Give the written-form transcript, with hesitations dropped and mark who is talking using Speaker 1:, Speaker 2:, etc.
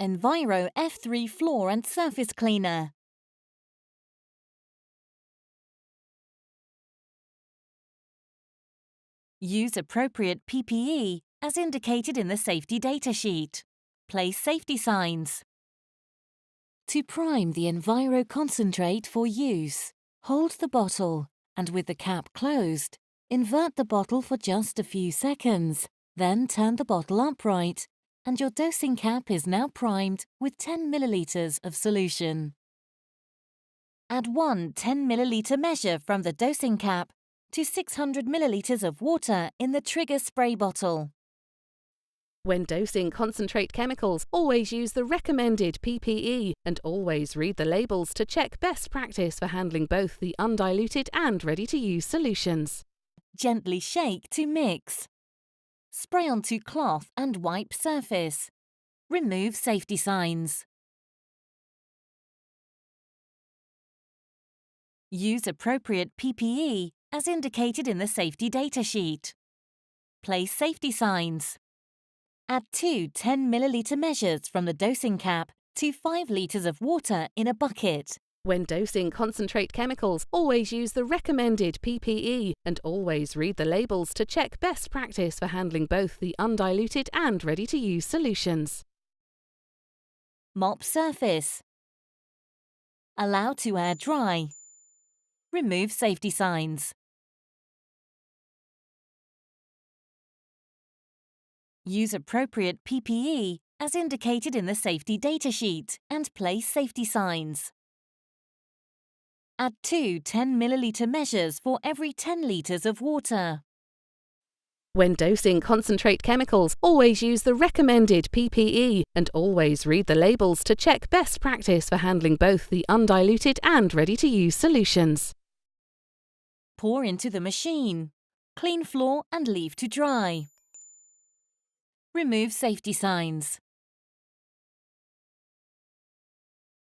Speaker 1: Enviro F3 Floor and Surface Cleaner. Use appropriate PPE as indicated in the safety data sheet. Place safety signs. To prime the Enviro Concentrate for use, hold the bottle and with the cap closed, invert the bottle for just a few seconds. Then turn the bottle upright and your dosing cap is now primed with 10 milliliters of solution. Add one 10 milliliter measure from the dosing cap to 600 milliliters of water in the trigger spray bottle.
Speaker 2: When dosing concentrate chemicals, always use the recommended PPE and always read the labels to check best practice for handling both the undiluted and ready-to-use solutions.
Speaker 1: Gently shake to mix. Spray onto cloth and wipe surface. Remove safety signs. Use appropriate PPE as indicated in the safety data sheet. Place safety signs. Add two 10 milliliter measures from the dosing cap to 5 liters of water in a bucket.
Speaker 2: When dosing concentrate chemicals, always use the recommended PPE and always read the labels to check best practice for handling both the undiluted and ready-to-use solutions.
Speaker 1: Mop surface. Allow to air dry. Remove safety signs. Use appropriate PPE as indicated in the safety data sheet and place safety signs. Add two 10 milliliter measures for every 10 liters of water.
Speaker 2: When dosing concentrate chemicals, always use the recommended PPE and always read the labels to check best practice for handling both the undiluted and ready-to-use solutions.
Speaker 1: Pour into the machine. Clean floor and leave to dry. Remove safety signs.